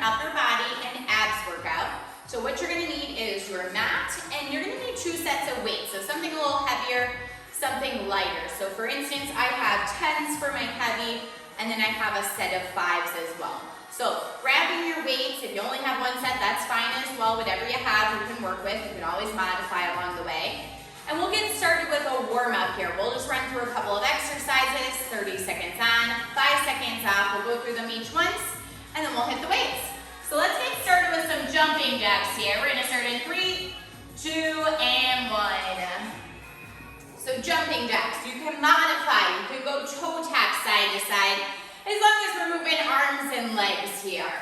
upper body and abs workout. So what you're gonna need is your mat, and you're gonna need 2 sets of weights. So something a little heavier, something lighter. So for instance, I have 10s for my heavy, and then I have a set of 5s as well. So grabbing your weights, if you only have 1 set, that's fine as well. Whatever you have, you can work with. You can always modify along the way. And we'll get started with a warm-up here. We'll just run through a couple of exercises, 30 seconds on, 5 seconds off. We'll go through them each once, and then we'll hit the weights. So let's get started with some jumping jacks here. We're gonna start in 3, 2, and 1. So jumping jacks, you can modify. You can go toe tap side to side, as long as we're moving arms and legs here.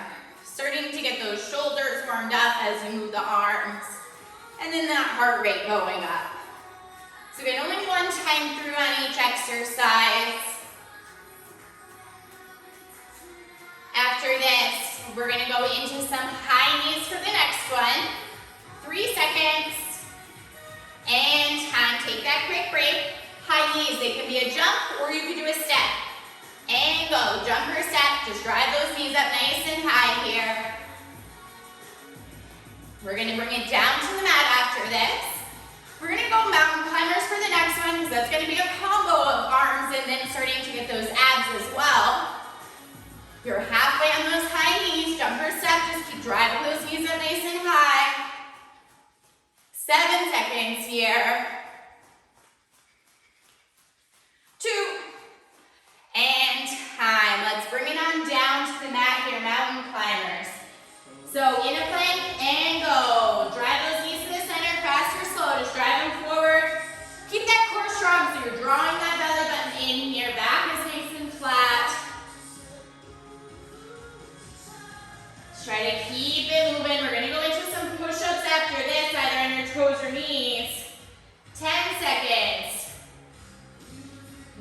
Starting to get those shoulders warmed up as you move the arms, and then that heart rate going up. So again, only 1 time through on each exercise. After this, we're gonna go into some high knees for the next one. 3 seconds, and time. Take that quick break. High knees, they can be a jump or you can do a step. And go, jump or step, just drive those knees up nice and high here. We're gonna bring it down to the mat after this. We're gonna go mountain climbers for the next one, because that's gonna be a combo of arms and then starting to get those abs as well. You're halfway on those high knees, jump or step, just keep driving those knees up nice and high. 7 seconds here. 2, and time. Let's bring it on down to the mat here, mountain climbers. So in a plank and go. Drive those knees to the center, fast or slow, just drive them forward. Keep that core strong so you're drawing that belly button in here, back is nice and flat. Just try to keep it moving. We're gonna go into some push-ups after this, either on your toes or knees. 10 seconds.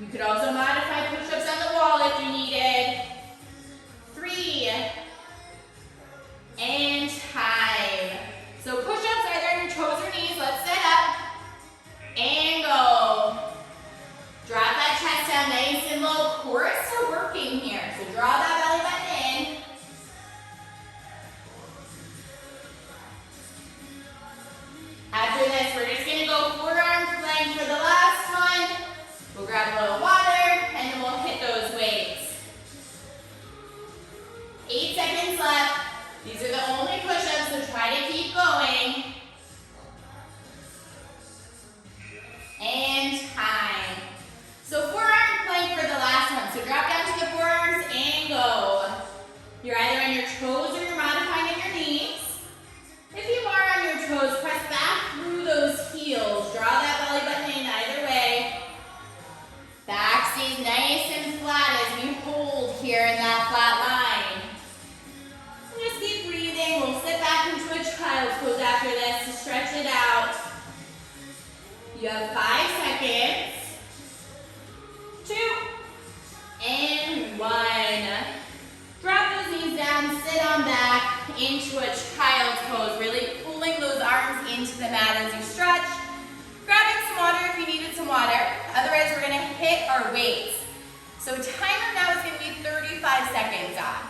You could also modify push-ups on the wall if you needed. 3, and time. So push-ups either on your toes or knees. Let's set up, and go. Drop that chest down nice and low. Core is still working here, so draw that belly button in. After this, we're just gonna go forearm plank for the last one. We'll grab a little water, and then we'll hit those weights. 8 seconds left. These are the only push-ups, so try to keep going. And time. So forearm plank for the last one. So drop down to the forearms and go. You're either on your toes or you're modifying on your knees. If you are on your toes, press back through those heels. Draw that belly button in either way. Back stays nice and flat as we hold here in that flat line. And just keep breathing. We'll sit back into a child's pose after this to stretch it out. You have 5 seconds. 2, and 1. Drop those knees down, sit on back into a child's pose, really pulling those arms into the mat as you stretch. Grabbing some water if you needed some water. Otherwise, we're gonna hit our weights. So timer now is gonna be 35 seconds on.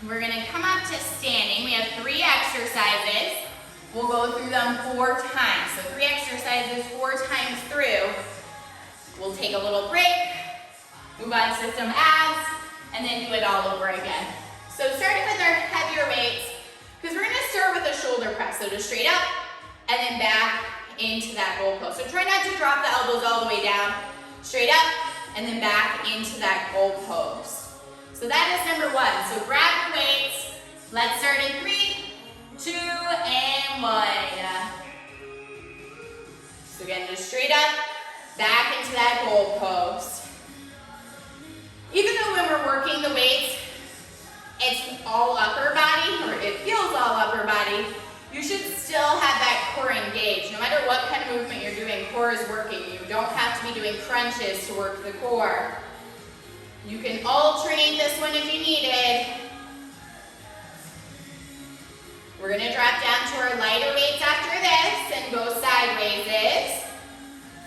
We're gonna come up to standing. We have 3 exercises. We'll go through them 4 times. So 3 exercises, 4 times through. We'll take a little break, move on to some abs, and then do it all over again. So starting with our heavier weights, because we're gonna start with a shoulder press. So just straight up, and then back into that goal pose. So try not to drop the elbows all the way down. Straight up, and then back into that goal pose. So that is number 1. So grab your weights. Let's start in 3, 2, and 1. So again, just straight up, back into that goal pose. Even though when we're working the weights, it's all upper body, or it feels all upper body, you should still have that core engaged. No matter what kind of movement you're doing, core is working. You don't have to be doing crunches to work the core. You can alternate this one if you need it. We're gonna drop down to our lighter weights after this and go sideways.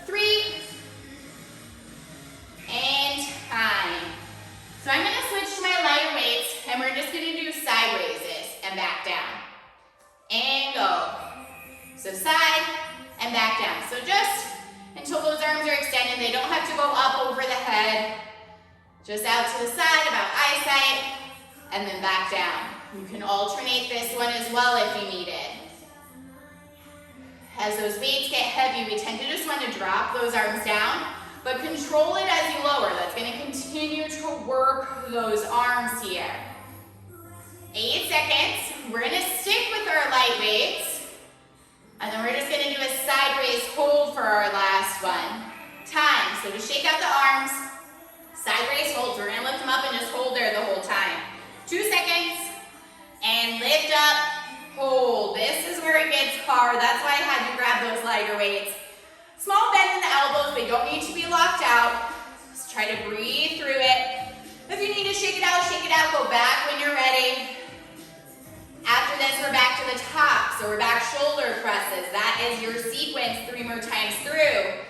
3, and time. So I'm gonna switch to my lighter weights, and time, we're just gonna do side raises and back down. And go. So side and back down. So just until those arms are extended, they don't have to go up over the head. Just out to the side, about eyesight, and then back down. You can alternate this one as well if you need it. As those weights get heavy, we tend to just want to drop those arms down, but control it as you lower. That's going to continue to work those arms here. 8 seconds. We're going to stick with our light weights, and then we're just going to do a side raise hold for our last one. Time. So just shake out the arms. Side raise hold. We're going to lift them up and just hold there the whole time. 2 seconds. And lift up, hold. This is where it gets hard. That's why I had you grab those lighter weights. Small bend in the elbows. They don't need to be locked out. Just try to breathe through it. If you need to shake it out, go back when you're ready. After this, we're back to the top. So we're back shoulder presses. That is your sequence 3 more times through.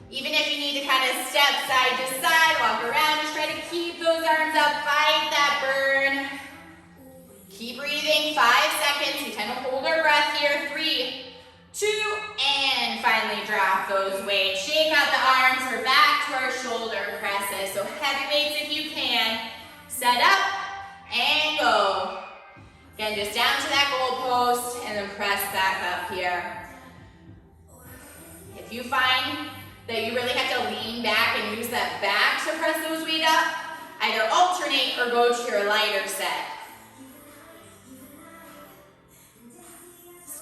Even if you need to kind of step side to side, walk around, just try to keep those arms up, fight that burn. Keep breathing, 5 seconds. We tend to hold our breath here. 3, 2, and finally drop those weights. Shake out the arms. We're back to our shoulder presses. So heavy weights if you can. Set up and go. Again, just down to that goalpost and then press back up here. If you find that you really have to lean back and use that back to press those weights up, either alternate or go to your lighter set.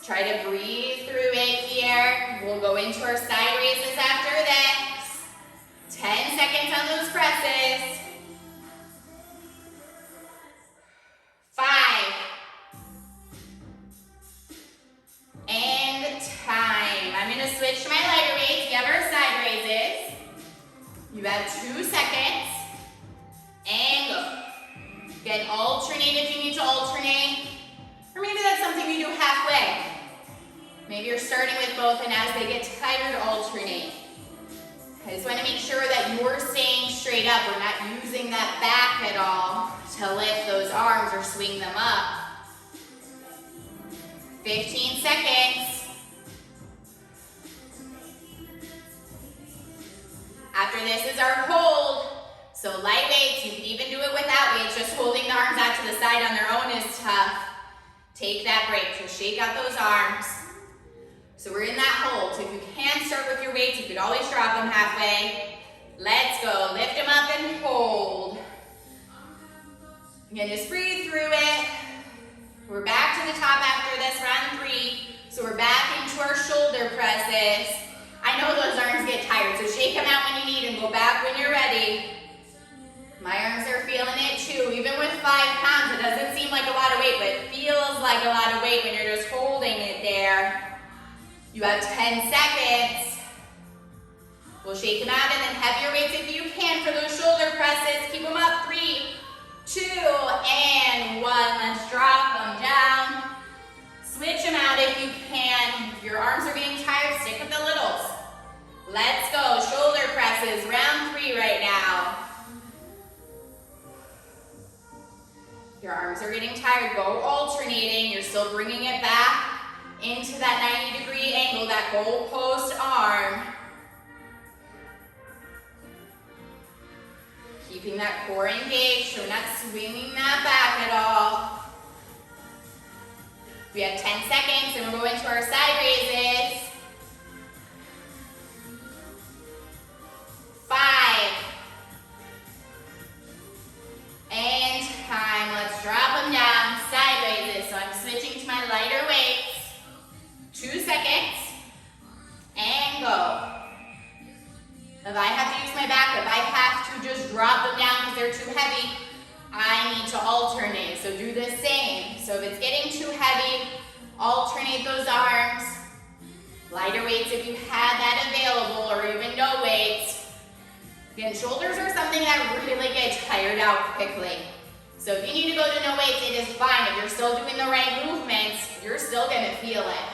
Try to breathe through it here. We'll go into our side raises after this. 10 seconds on those presses. 5. And time. I'm going to switch to my lighter weights. We have our side raises. You have 2 seconds. And go. Again, alternate if you need to alternate. Or maybe that's something you do halfway. Maybe you're starting with both and as they get tired, alternate. I just want to make sure that you're staying straight up. We're not using that back at all to lift those arms or swing them up. 15 seconds. After this is our hold. So light weights, you can even do it without weights. Just holding the arms out to the side on their own is tough. Take that break, so shake out those arms. So we're in that hold. So if you can start with your weights, you could always drop them halfway. Let's go, lift them up and hold. Again, just breathe through it. We're back to the top after this, round 3. So we're back into our shoulder presses. I know those arms get tired, so shake them out when you need and go back when you're ready. My arms are feeling it too. Even with 5 pounds, it doesn't seem like a lot of weight, but it feels like a lot of weight when you're just holding it there. You have 10 seconds. We'll shake them out and then heavier weights if you can for those shoulder presses. Keep them up. 3, 2, and 1. Let's drop them down. Switch them out if you can. If your arms are being tired, stick with the littles. Let's go. Shoulder presses, round 3 right now. Your arms are getting tired, go alternating. You're still bringing it back into that 90-degree angle, that goalpost arm. Keeping that core engaged, so we're not swinging that back at all. We have 10 seconds, and we're going to our side raises. 5. And time. Let's drop them down. Side raises. So I'm switching to my lighter weights. 2 seconds. And go. If I have to use my back, if I have to just drop them down because they're too heavy, I need to alternate. So do the same. So if it's getting too heavy, alternate those arms. Lighter weights if you had that available, or even no weights. Again, shoulders are something that really get tired out quickly. So if you need to go to no weights, it is fine. If you're still doing the right movements, you're still gonna feel it.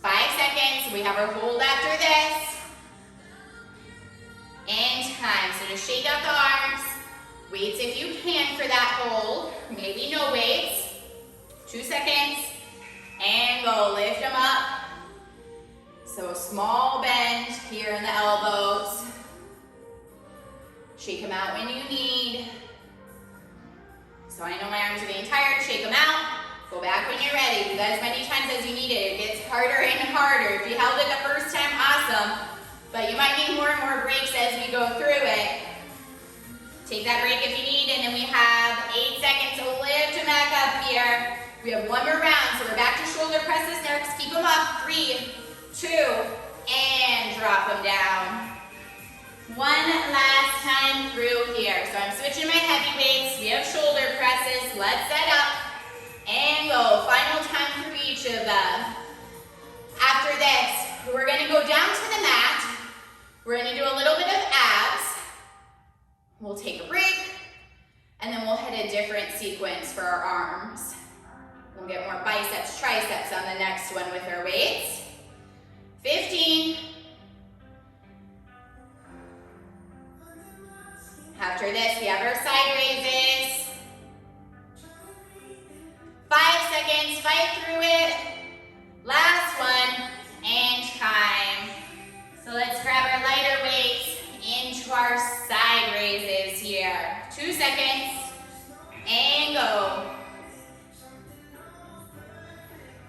5 seconds, we have our hold after this. And time, so just shake out the arms. Weights if you can for that hold. Maybe no weights. 2 seconds. And go. Lift them up. So a small bend here in the elbows. Shake them out when you need. So I know my arms are getting tired. Shake them out. Go back when you're ready. Do that as many times as you need it. It gets harder and harder. If you held it the first time, awesome. But you might need more and more breaks as we go through it. Take that break if you need, and then we have 8 seconds to lift them back up here. We have one more round, so we're back to shoulder presses next. Keep them up. 3, 2, and drop them down. One last time through here. So I'm switching my heavy weights. We have shoulder presses. Let's set up and go. Final time for each of them. After this, we're going to go down to the mat. We're going to do a little bit of abs. We'll take a break, and then we'll hit a different sequence for our arms. We'll get more biceps, triceps on the next one with our weights. 15. After this, we have our side raises. 5 seconds, fight through it. Last one, and time. So let's grab our lighter weights into our side raises here. 2 seconds, and go.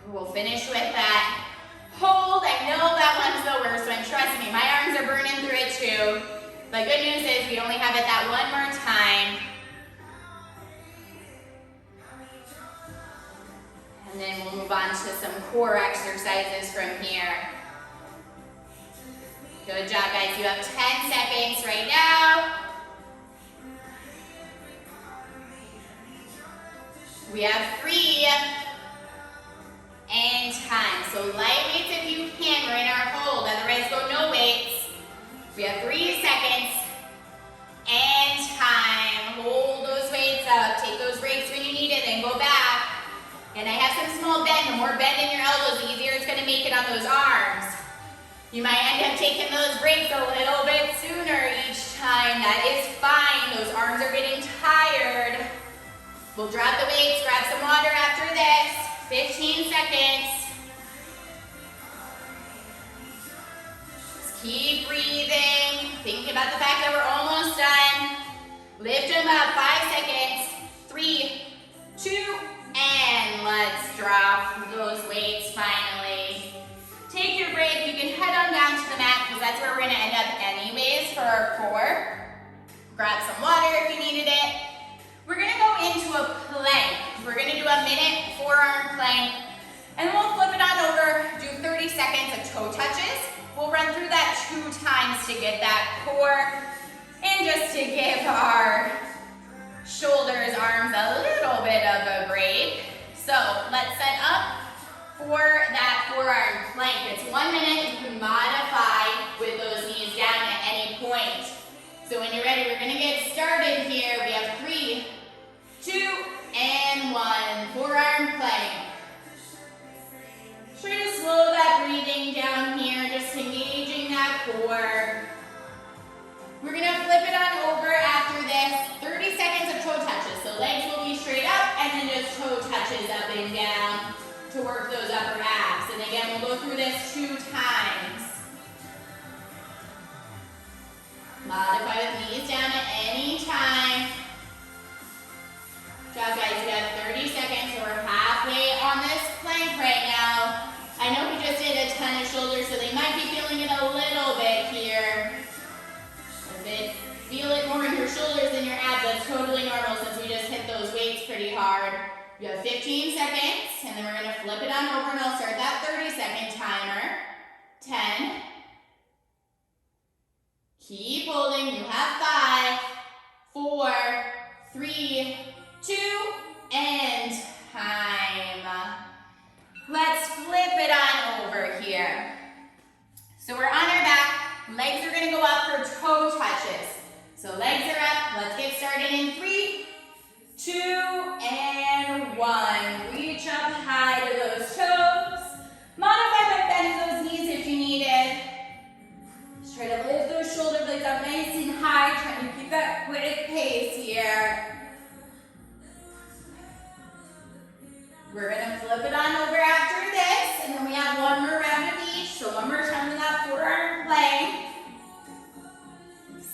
We'll finish with that hold. I know that one's the worst one. Trust me, my arms are burning through it too. The good news is we only have it that one more time. And then we'll move on to some core exercises from here. Good job, guys. You have 10 seconds right now. We have 3 and time. So light weights if you can. We're in our hold. Otherwise, go no weights. We have 3 seconds and time. Hold those weights up. Take those breaks when you need it, then go back. And I have some small bend. The more bend in your elbows, the easier it's going to make it on those arms. You might end up taking those breaks a little bit sooner each time. That is fine. Those arms are getting tired. We'll drop the weights, grab some water after this. 15 seconds. Just keep breathing. Think about the fact that we're almost done. Lift them up. 5 seconds. 3, 2, and let's drop those weights finally. Take your break. You can head on down to the mat because that's where we're going to end up anyways for our core. Grab some water if you needed it. We're going to go into a plank. We're going to do a minute forearm plank, and then we'll flip it on over, do 30 seconds of toe touches. We'll run through that 2 times to get that core and just to give our shoulders, arms a little bit of a break. So let's set up for that forearm plank. It's 1 minute. You can modify with those knees down at any point. So when you're ready, we're going to get started here. We have 3, 2, and 1. Forearm plank. Try to slow that breathing down here, just engaging that core. We're going to flip it on over after this. 30 seconds of toe touches. So legs will be straight up and then just toe touches up and down to work those upper abs. And again, we'll go through this 2 times. Modify with knees down at any time. Good job, guys. We have 30 seconds, so we're halfway on this plank right now. I know we just did a ton of shoulders, so they might be feeling it a little bit here. Feel it more in your shoulders than your abs. That's totally normal since we just hit those weights pretty hard. You have 15 seconds, and then we're going to flip it on over, and I'll start that 30-second timer. 10. Keep holding. You have 5, 4, 3, 2, and time. Let's flip it on over here. So we're on our back. Legs are going to go up for toe touches. So legs are up. Let's get started in 3, 2, and 1. Reach up high to those toes. Modify by bending those knees if you need it. Just try to lift those shoulder blades up nice and high. Trying to keep that quick pace here. here. We're gonna flip it on over after this, and then we have one more round of each. So one more time in that forearm plank.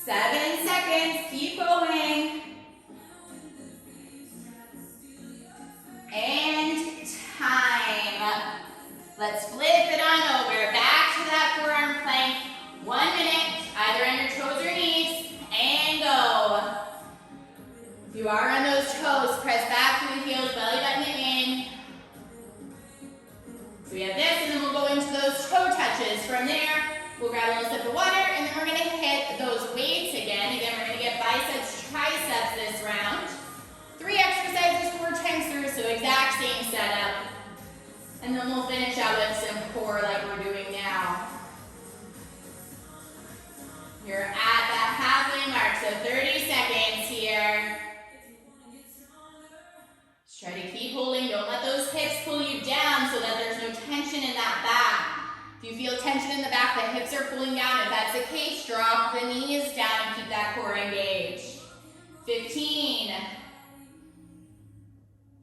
7 seconds, keep going. And time. Let's flip it on over. Back to that forearm plank. 1 minute, either on your toes or knees, and go. If you are on those toes, press back through the heels, belly button it in. So we have this, and then we'll go into those toe touches. From there, we'll grab a little sip of water, and then we're gonna hit those weights again. Again, we're gonna get biceps, triceps this round. 3 exercises 4 times through, so exact same setup. And then we'll finish out with some core like we're doing now. You're at that halfway mark, so 30 seconds here. Just try to keep holding. Don't let those hips pull you down so that there's no tension in that back. If you feel tension in the back, the hips are pulling down. If that's the case, drop the knees down and keep that core engaged. 15.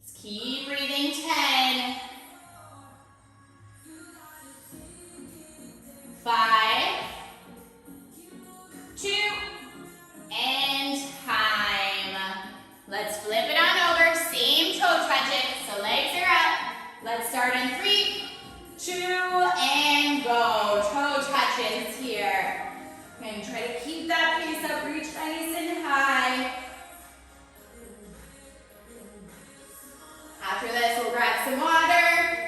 Just keep breathing. 10. 5, 2, and time. Let's flip it on over. Same toe touches, so legs are up. Let's start in 3, 2, and go. Toe touches here. And try to keep that pace up. Reach nice and high. After this, we'll grab some water.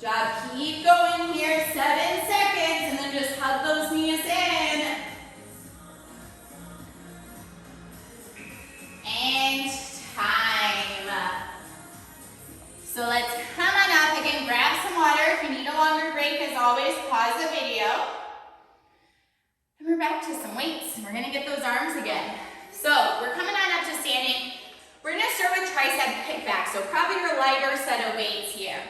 Job, keep going here, 7 seconds, and then just hug those knees in. And time. So let's come on up again, grab some water. If you need a longer break, as always, pause the video. And we're back to some weights, and we're gonna get those arms again. So we're coming on up to standing. We're gonna start with tricep kickback, so probably your lighter set of weights here.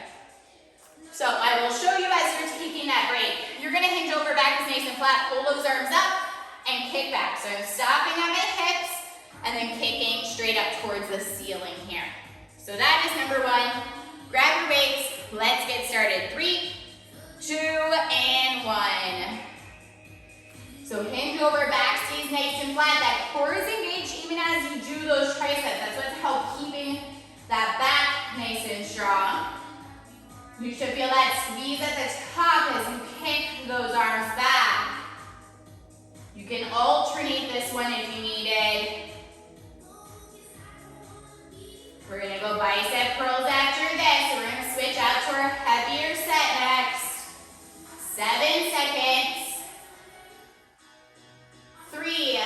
So I will show you as you're taking that break. You're gonna hinge over, back is nice and flat, pull those arms up, and kick back. So I'm stopping at my hips, and then kicking straight up towards the ceiling here. So that is number 1. Grab your weights, let's get started. 3, 2, and 1. So hinge over, back stays nice and flat. That core is engaged even as you do those triceps. That's what's help keeping that back nice and strong. You should feel that squeeze at the top as you kick those arms back. You can alternate this one if you needed. We're gonna go bicep curls after this. So we're gonna switch out to our heavier set next. 7 seconds. 3.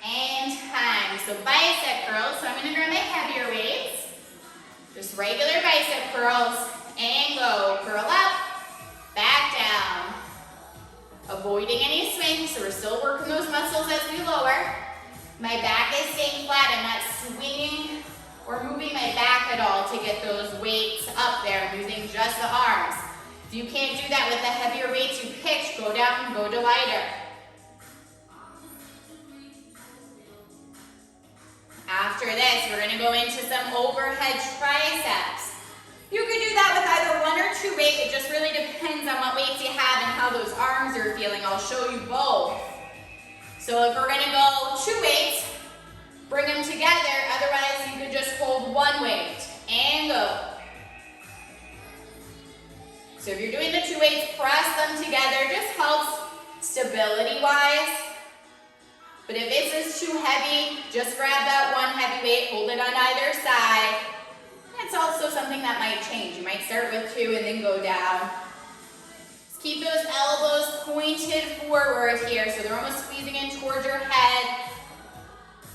And time. So bicep curls. So I'm gonna grab my heavier weights. Just regular bicep curls, and go. Curl up, back down. Avoiding any swings, so we're still working those muscles as we lower. My back is staying flat. I'm not swinging or moving my back at all to get those weights up there. I'm using just the arms. If you can't do that with the heavier weights you picked, go down and go to lighter. After this, we're gonna go into some overhead triceps. You could do that with either 1 or 2 weights. It just really depends on what weights you have and how those arms are feeling. I'll show you both. So if we're gonna go 2 weights, bring them together. Otherwise, you could just hold 1 weight and go. So if you're doing the 2 weights, press them together. Just helps stability-wise. But if this is too heavy, just grab that 1 heavy weight, hold it on either side. It's also something that might change. You might start with 2 and then go down. Just keep those elbows pointed forward here, so they're almost squeezing in towards your head.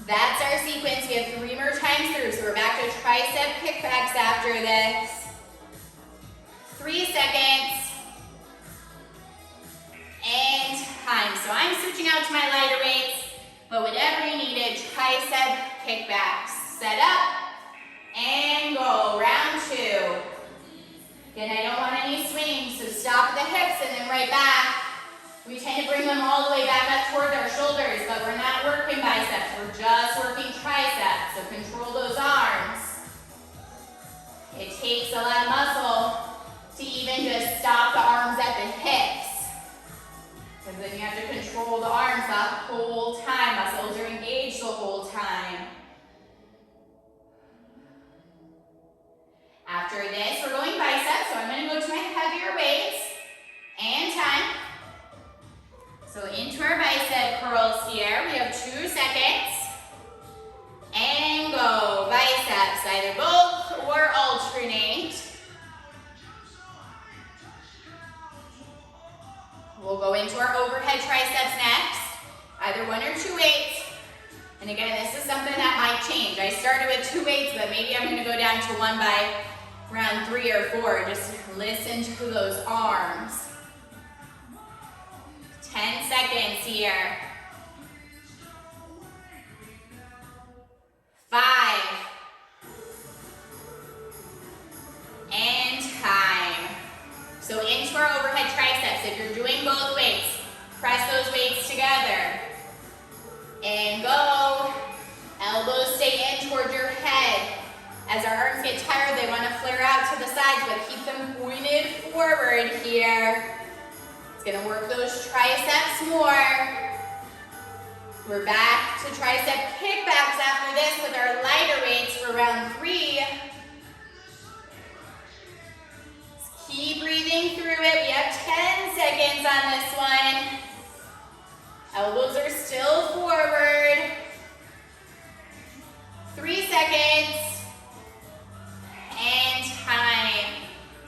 That's our sequence. We have 3 more times through, so we're back to tricep kickbacks after this. 3 seconds. And time. So I'm switching out to my lighter weights. But whatever you needed, tricep kickbacks. Set up, and go. Round 2. Again, I don't want any swings, so stop at the hips and then right back. We tend to bring them all the way back up toward our shoulders, but we're not working biceps, we're just working triceps, so control those arms. It takes a lot of muscle to even just stop the arms at the hips. Because then you have to control the arms the whole time. Muscles are engaged the whole time. After this, we're going biceps, so I'm going to go to my heavier weights and time. So into our bicep curls here, we have 2 seconds. And go, biceps, either both or alternate. We'll go into our overhead triceps next, either 1 or 2 weights. And again, this is something that might change. I started with 2 weights, but maybe I'm gonna go down to 1 by round 3 or 4. Just listen to those arms. 10 seconds here. 5. And time. So into our overhead triceps, if you're doing both weights, press those weights together. And go. Elbows stay in toward your head. As our arms get tired, they want to flare out to the sides, but keep them pointed forward here. It's going to work those triceps more. We're back to tricep kickbacks after this with our lighter weights for round 3. Just keep breathing through it. We have 10 seconds on this one. Elbows are still forward. 3 seconds. And time.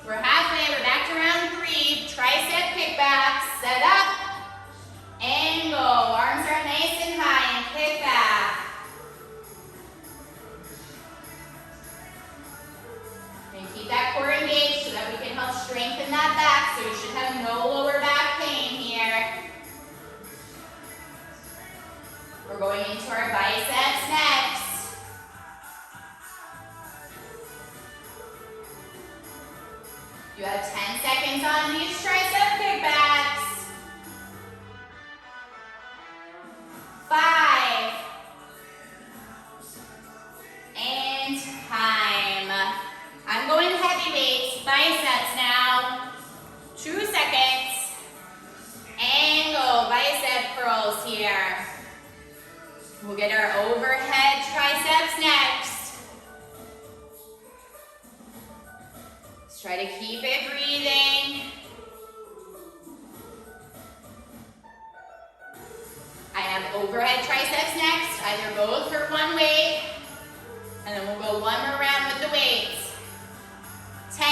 We're halfway, we're back to round 3. Tricep kickbacks, set up, and go. Arms are nice and high and kick back. And keep that core engaged so that we can help strengthen that back, so you should have no lower back pain here. We're going into our biceps next. You have 10 seconds on these tricep kickbacks. 5. And time. I'm going heavy weights, biceps now. 2 seconds. And go, bicep curls here. We'll get our overhead triceps next. Try to keep it breathing. I have overhead triceps next, either both or 1 weight. And then we'll go 1 more round with the weights. 10.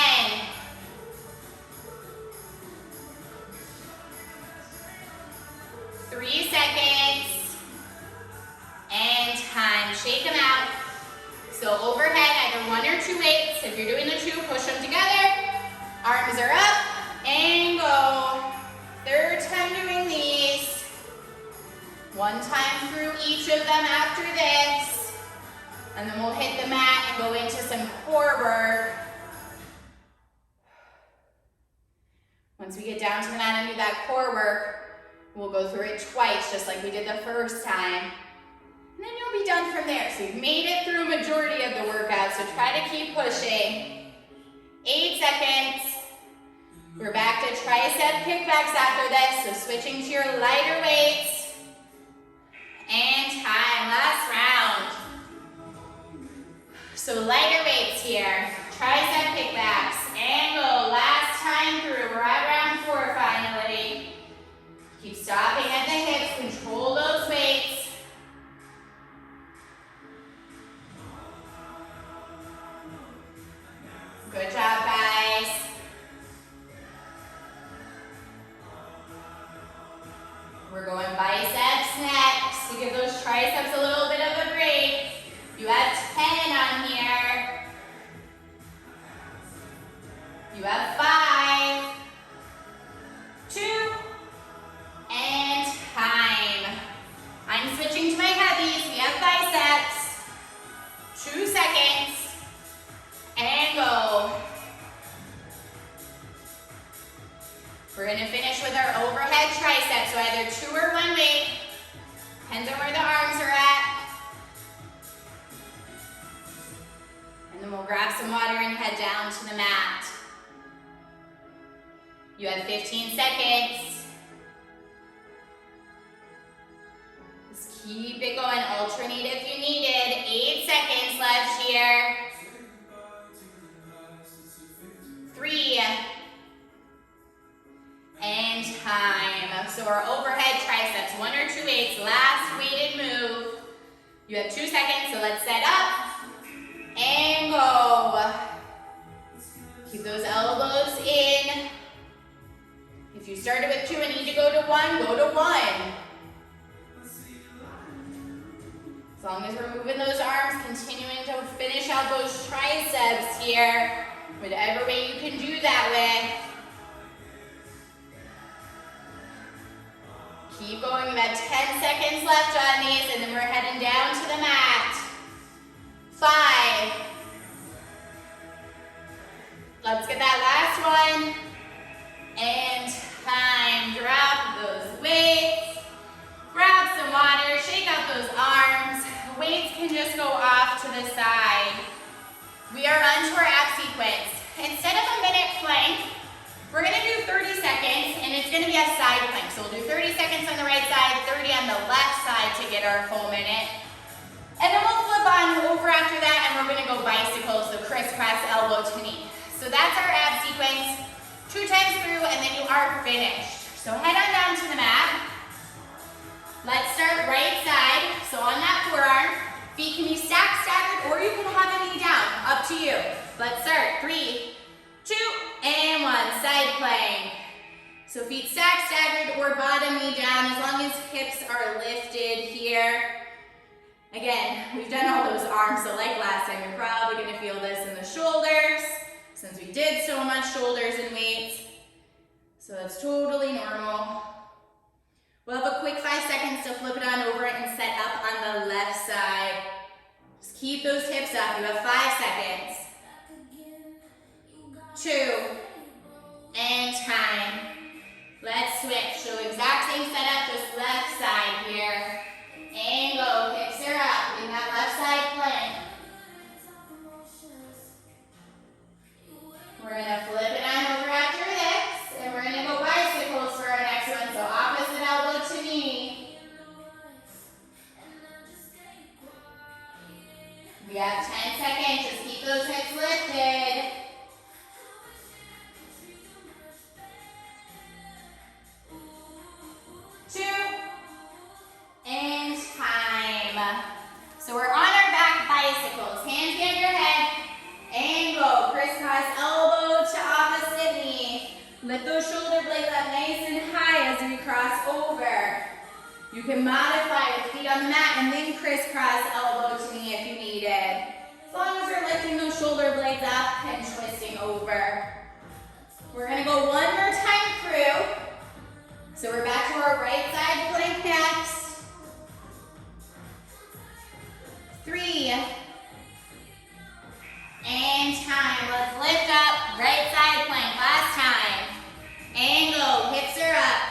3 seconds. And time. Shake them out. So overhead, either 1 or 2 weights. If you're doing the 2, push them together. Arms are up and go. 3rd time doing these. 1 time through each of them after this. And then we'll hit the mat and go into some core work. Once we get down to the mat and do that core work, we'll go through it twice, just like we did the first time. And then you'll be done from there. So you've made it through a majority of the workout, so try to keep pushing. 8 seconds. We're back to tricep kickbacks after this, so switching to your lighter weights. And time, last round. So lighter weights here, tricep kickbacks, and go. Last time through, we're at round 4 finally. Keep stopping at the hips, control those weights. Good job, guys. We're going biceps next to give those triceps a little bit of a break. You have 10 on here. You have 5, 2, and time. I'm switching to my heavies. We have biceps. 2 seconds. We're gonna finish with our overhead triceps, so either 2 or 1 weight, depends on where the arms are at. And then we'll grab some water and head down to the mat. You have 15 seconds. Just keep it going, alternate if you need it. 8 seconds left here. 3. And time. So our overhead triceps, 1 or 2 weights, last weighted move. You have 2 seconds, so let's set up and go. Keep those elbows in. If you started with 2 and need to go to 1, go to 1. As long as we're moving those arms, continuing to finish out those triceps here, whatever way you can do that with. Keep going, we have 10 seconds left on these, and then we're heading down to the mat. 5. Let's get that last one. And time. Drop those weights. Grab some water, shake out those arms. The weights can just go off to the side. We are onto our ab sequence. Instead of a minute plank, we're gonna do 30 seconds, and it's gonna be a side plank. So we'll do 30 seconds on the right side, 30 on the left side to get our full minute. And then we'll flip on over after that, and we're gonna go bicycles, so crisscross elbow to knee. So that's our ab sequence. 2 times through, and then you are finished. So head on down to the mat. Let's start right side. So on that forearm, feet can be stacked, staggered, or you can have a knee down, up to you. Let's start, 3, 2, and 1, side plank. So feet stacked, staggered, or bottom knee down, as long as hips are lifted here. Again, we've done all those arms, so like last time, you're probably gonna feel this in the shoulders, since we did so much shoulders and weights. So that's totally normal. We'll have a quick 5 seconds to flip it on over and set up on the left side. Just keep those hips up, you have 5 seconds. 2, and time. Let's switch. So exact same setup, just left side here. And go, hips are up in that left side plank. We're gonna flip it on over after this, and we're gonna go bicycles for our next one. So opposite elbow to knee. We have 10 seconds, just keep those hips lifted. 2, and time. So we're on our back bicycles. Hands behind your head, and go. Crisscross elbow to opposite knee. Lift those shoulder blades up nice and high as we cross over. You can modify with feet on the mat and then crisscross elbow to knee if you need it. As long as you're lifting those shoulder blades up and twisting over. We're gonna go one more time through. So we're back to our right side plank next. 3, and time. Let's lift up, right side plank, last time. And go, hips are up.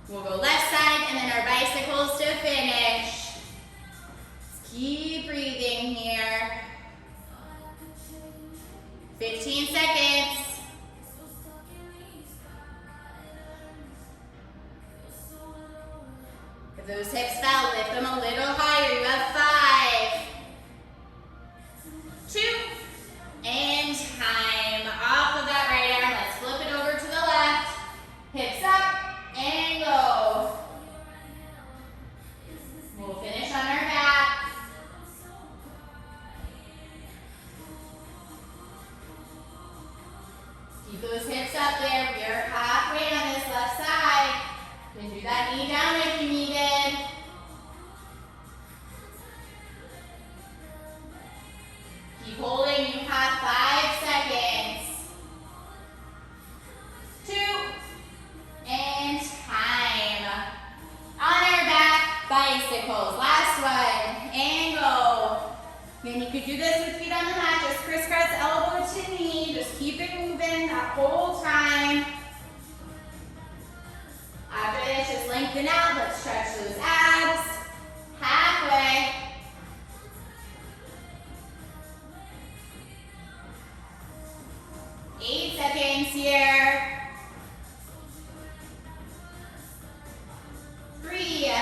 We'll go left side and then our bicycles to finish. Just keep breathing here. 15 seconds. If those hips fell, lift them a little higher. You have 5, 2, and time. Off of that right arm, let's flip it over to the left. Hips up and go. We'll finish on our back. Again, you could do this with feet on the mat, just crisscross elbow to knee, just keep it moving that whole time. After this, just lengthen out, let's stretch those abs. Halfway. Eight seconds here. 3,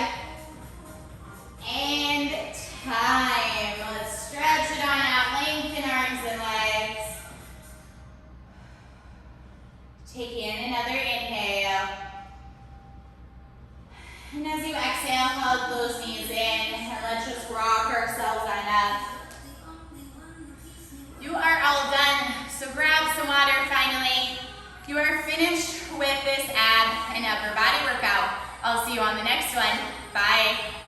and time. Let's stretch it on out, lengthen arms and legs. Take in another inhale. And as you exhale, hug those knees in, and let's just rock ourselves on up. You are all done, so grab some water finally. You are finished with this ab and upper body workout. I'll see you on the next one. Bye.